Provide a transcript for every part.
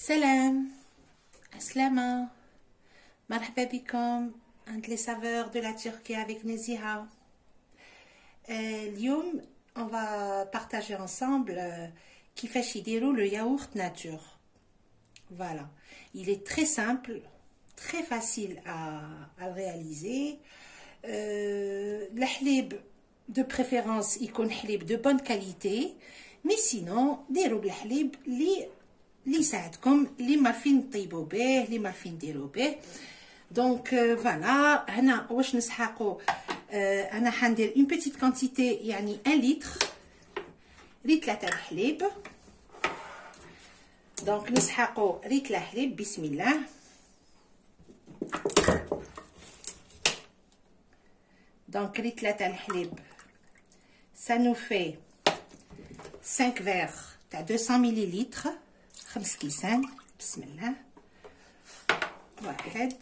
Salam, Aslama, marhaba bikom, les saveurs de la Turquie avec Neziha. اليوم on va partager ensemble كيفاش يديروا le yaourt nature. Voilà, il est très simple, très facile à le réaliser. الحليب de préférence يكون حليب de bonne qualité, mais sinon ديروا بالحليب اللي يساعدكم، اللي معرفين طيبوا به، اللي معرفين نديروا به. دونك فوالا هنا واش نسحقوا. انا حندير اون بيتيت كونتيتي، يعني 1 لتر تاع الحليب. دونك نسحقوا ريتل حليب بسم الله. دونك ريتل تاع الحليب ça nous fait 5 verres تاع 200 مليلتر، 5 كيسان. بسم الله. 1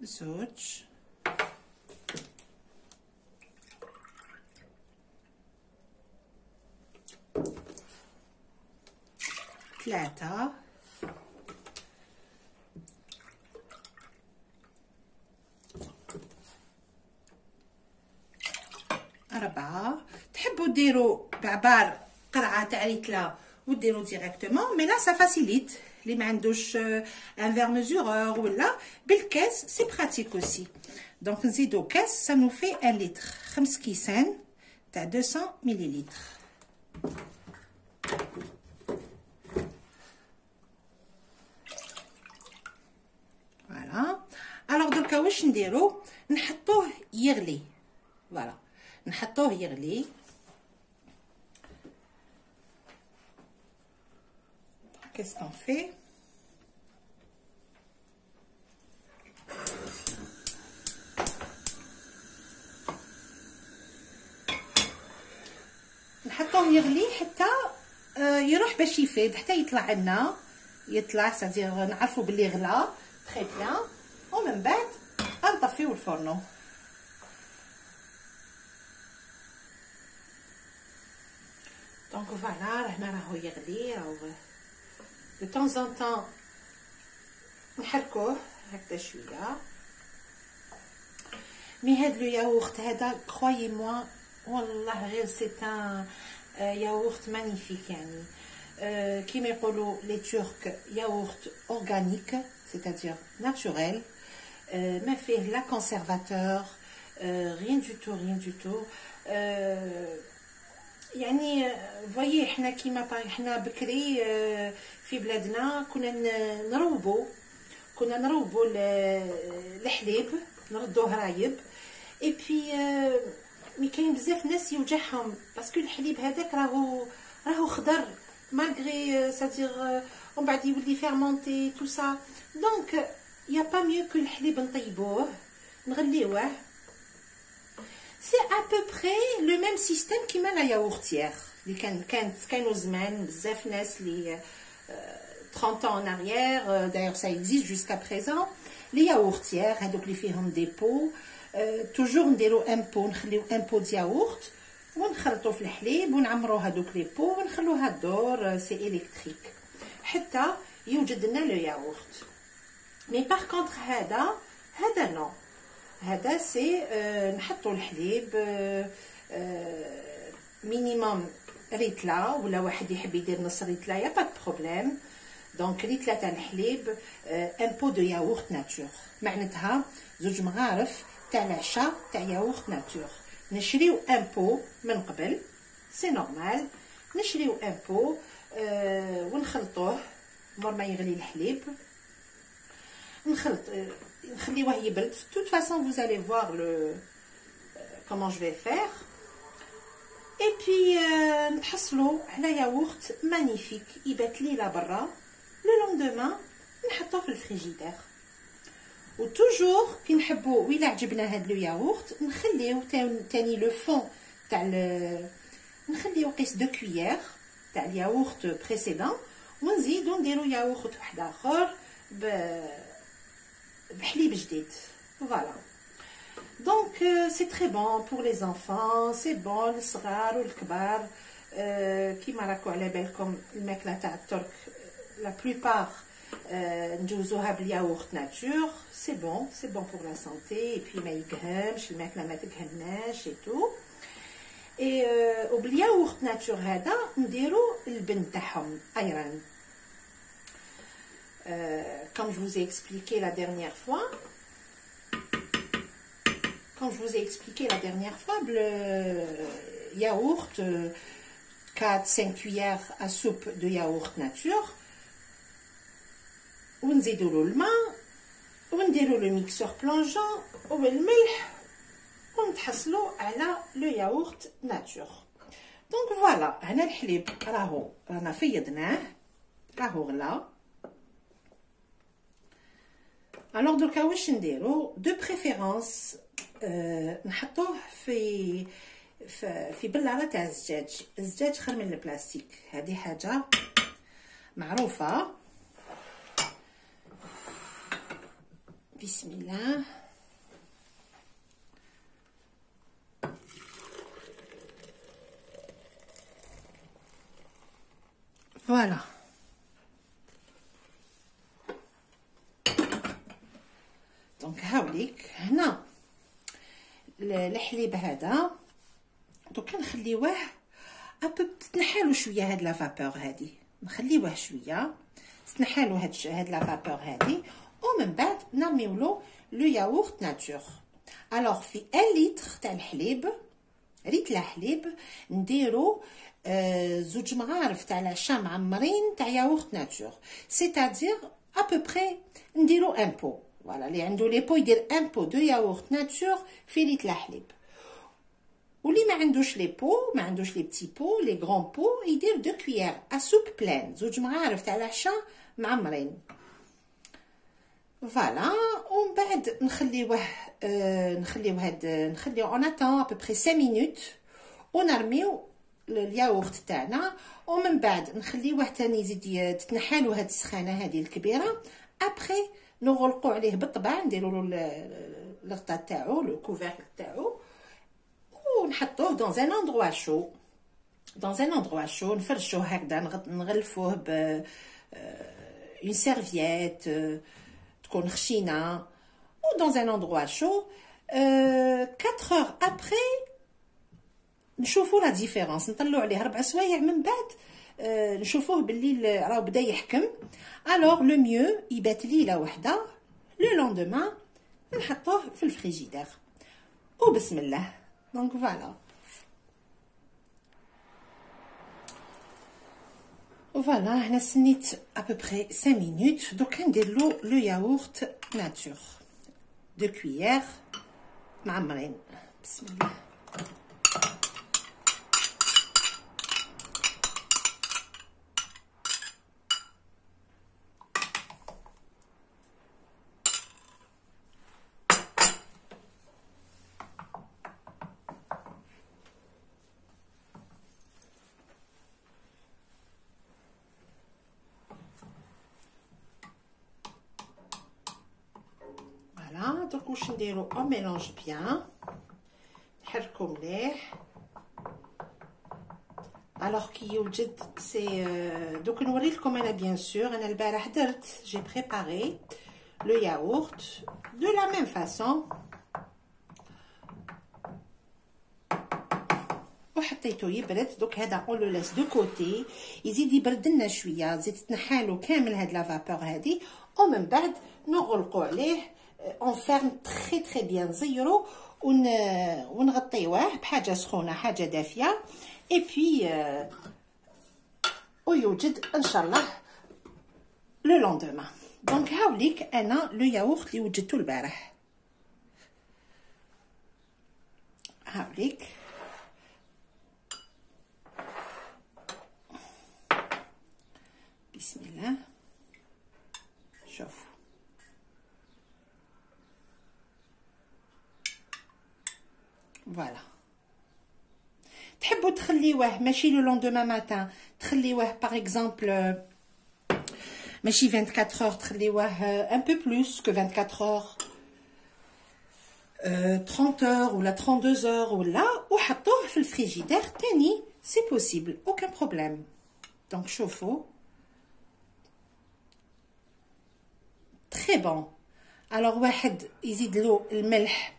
زوج 3 4. تحبوا ديروا بعبار قرعه تاع ريتله وديروا ديريكتومون، مي لا سا فاسيليت اللي ما عندوش ان فير ميزورور ولا بالكاس سي براتيك اوسي. دونك نزيدو كاس سا نو في 1 لتر، 5 كيسان تاع 200 مليلتر. فوالا. الوغ دركا واش نديرو؟ نحطوه يغلي. فوالا نحطوه يغلي. Qu'est-ce qu'on fait? نحطوه يغلي حتى يروح باش يفيد، حتى يطلع لنا، يطلع سادير نعرفوا بلي غلا تري بيان، ومن بعد نطفيو الفرنو. دونك فوالا هنا راهو يغلي، راهو de temps en temps نحركوه هكذا شويه. مي هاد لو ياغورت هذا كرويي موا والله غير سي ان ياغورت مانيفيك، يعني كيما يقولوا لي تورك ياغورت اورغانيك سيتادير ناتوريل، ما فيه لا كونسيرفاتور rien du tout. يعني فوايي حنا كيما حنا بكري في بلادنا كنا نروبو الحليب، نردوه رايب. اي بي مي كاين بزاف ناس يوجعهم باسكو الحليب هذاك راهو خضر مالغري سادير، ومن بعد يولي فيرمونتي تو سا. دونك يا با ميو كو الحليب نطيبوه نغليوه. سي ا بو بري لو ميم سيستيم كيما لا ياغورتيير اللي كانوا زمان بزاف ناس اللي 30 ans en arrière, d'ailleurs ça existe jusqu'à présent, les yaourtières هذوك اللي فيهم دي بو. توجور نديرو ان بو، نخليو ان بو د ياغورت ونخلطو في الحليب ونعمرو هذوك لي بو ونخلوها الدور سي الكتريك حتى يوجد لنا لو ياغورت. مي باغ كونطخ هذا نو، هذا سي نحطو الحليب مينيموم ريتلا، ولا واحد يحب يدير نص ريتلا يا با دو بروبليم. دونك ريتلا تاع الحليب ان بو دو ياغورت ناتور، معناتها 2 مغارف تاع العشاء تاع ياغورت ناتور. نشريو ان بو من قبل سي نورمال، نشريو ان بو ونخلطوه مور ما يغلي الحليب. نخليوه يبرد. توت فاصون vous allez voir le comment je vais faire. اي بي نحصلوا على ياغورت مانيفيك يبات ليله برا. لو لوندومان نحطوه في الفريجيدير. و توجور كي نحبوا ويلا عجبنا هاد لو ياغورت نخليو تاني لو فون تاع نخليو قيس 2 كويير تاع الياغورت بريسيدون، ونزيدو نديرو ياغورت واحد اخر بحليب جديد. فوالا Donc c'est très bon pour les enfants, c'est bon الصغار والكبار. كيما راكو على بالكم الماكله تاع الترك la plupart نجوزوها بالياغورت ناتور. سي بون pour la santé et puis ما يقهمش الماكله ما تقهمناش et tout. et وبالياغورت ناتور هذا نديرو البن تاعهم ايران. Comme je vous ai expliqué la dernière fois, le yaourt, 4-5 cuillères à soupe de yaourt nature, ونزيدوا الماء ونديروا le mixeur plongeant والملح ونتحصلوا على le yaourt nature. Donc voilà, هنا الحليب رانا فيضناه راهو غلا. Alors دوكا واش نديرو؟ دو بريفيرونس نحطوه في بلاره تاع الزجاج خير من البلاستيك. هذه حاجه معروفه. بسم الله. فوالا دونك هاوليك هنا الحليب هذا دوكا نخليوه تنحالو شويه هاد لا فابور هادي، نخليوه شويه تنحالو هاد لا فابور هادي ومن بعد نرميولو لو ياغورت ناتور. الوغ في 1 لتر تاع الحليب ريتلا حليب نديرو 2 مغارف تاع العشا معمرين تاع ياغورت ناتور، سيتادير ابوبري نديرو ان بو. فوالا اللي عنده لي بو يدير ان بو دو ياغورت ناتور في لتر حليب، واللي ما عندوش لي بو ما عندوش لي بتي بو لي غران بو يدير 2 كويير ا سوب بلان 2 مغارف تاع العشا معمرين. فوالا ومن بعد نخليوه اون اتون ابوبري 5 مينوت ونرميو الياغورت تاعنا، ومن بعد نخليوه تاني يزيد تتنحالو هاد السخانه هذه الكبيره. ابري نغلقوا عليه بالطبع، نديروا له الغطاء تاعو لو كوفيركل تاعو ونحطوه دون ان اندروا شو، نفرشوه هكذا نغلفوه ب اون سيرفييت تكون خشينه و دون ان اندروا شو. 4 heures après نشوفوا لا ديفيرونس، نطلعوا عليه 4 سوايع من بعد نشوفوه باللي راه بدا يحكم. الوغ لو ميو يبات ليله وحده، لو لوندومان نحطوه في الفريجيدير وبسم الله. دونك فوالا هنا سنيت ابوبري 5 مينوت. دوكا ندير له لو ياغورت ناتور 2 كويير معمرين. بسم الله. دوك واش نديرو؟ اون ميلونج بيان، نحركو مليح. الوغ كي يوجد سي دوك نوريلكم انا بيان سور. انا البارح درت جي بريباري لو ياغورت دو لا ميم فاصون وحطيتو يبرد. دوك هذا اون لو لاس دو كوتي يزيد يبرد لنا شويه، زيد تنحالو كامل هاد لا فابور هادي ومن بعد نغلقو عليه on ferme très bien زيرو ونغطيوه بحاجه سخونه حاجه دافيه. اي بي ويوجد ان شاء الله لو لوندومان. دونك هاوليك انا لو ياغورت اللي وجدته البارح. هاوليك بسم الله. شوفوا فوالا. تحبوا تخليوه ماشي لو لوندومان ماتان، تخليوه باغ اكزومبل ماشي 24 heures، تخليوه ان بو بلوس كو 24 heures. 30 heures ou la 32 heures ou là وحطوه في الفريجيدير تاني سي بوسيبل aucun problème. Donc شوفوا très bon. alors واحد يزيد له الملح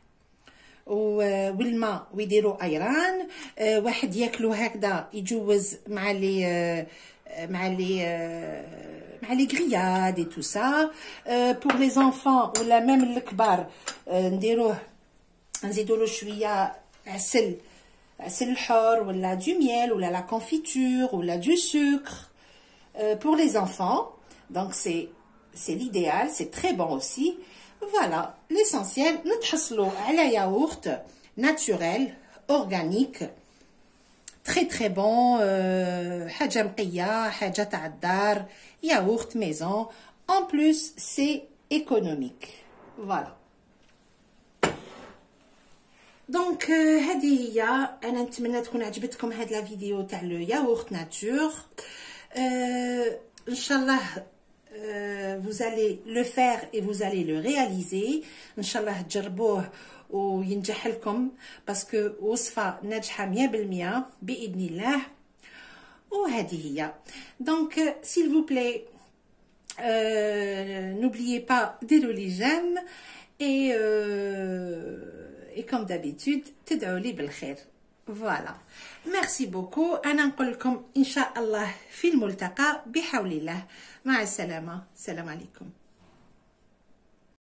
والماء ويديروا ايران، واحد ياكلو هكذا يجوز مع les grillades et tout ça. pour les enfants ولا même الكبار نديروه نزيدوا له شويه عسل الحار ولا du miel ولا la confiture ولا du sucre. pour les enfants donc c'est l'idéal, c'est très bon aussi. Voilà, l'essentiel نتحصلوا على yaourt naturel organique très très bon. حاجه نقيه، حاجه تاع الدار، yaourt maison. En plus c'est économique. Voilà. دونك هذه هي. انا نتمنى تكون عجبتكم هاد لا فيديو تاع لو ياغورت ناتور. ان شاء الله vous allez le faire et vous allez le réaliser. ان شاء الله تجربوه وينجح لكم باسكو وصفه ناجحه 100% باذن الله. وهذه هي. دونك s'il vous plaît n'oubliez pas ديروا لي جيم et comme d'habitude تدعوا لي بالخير. فوالا ميرسي بوكو. انا نقول لكم ان شاء الله في الملتقى بحول الله. مع السلامه. السلام عليكم.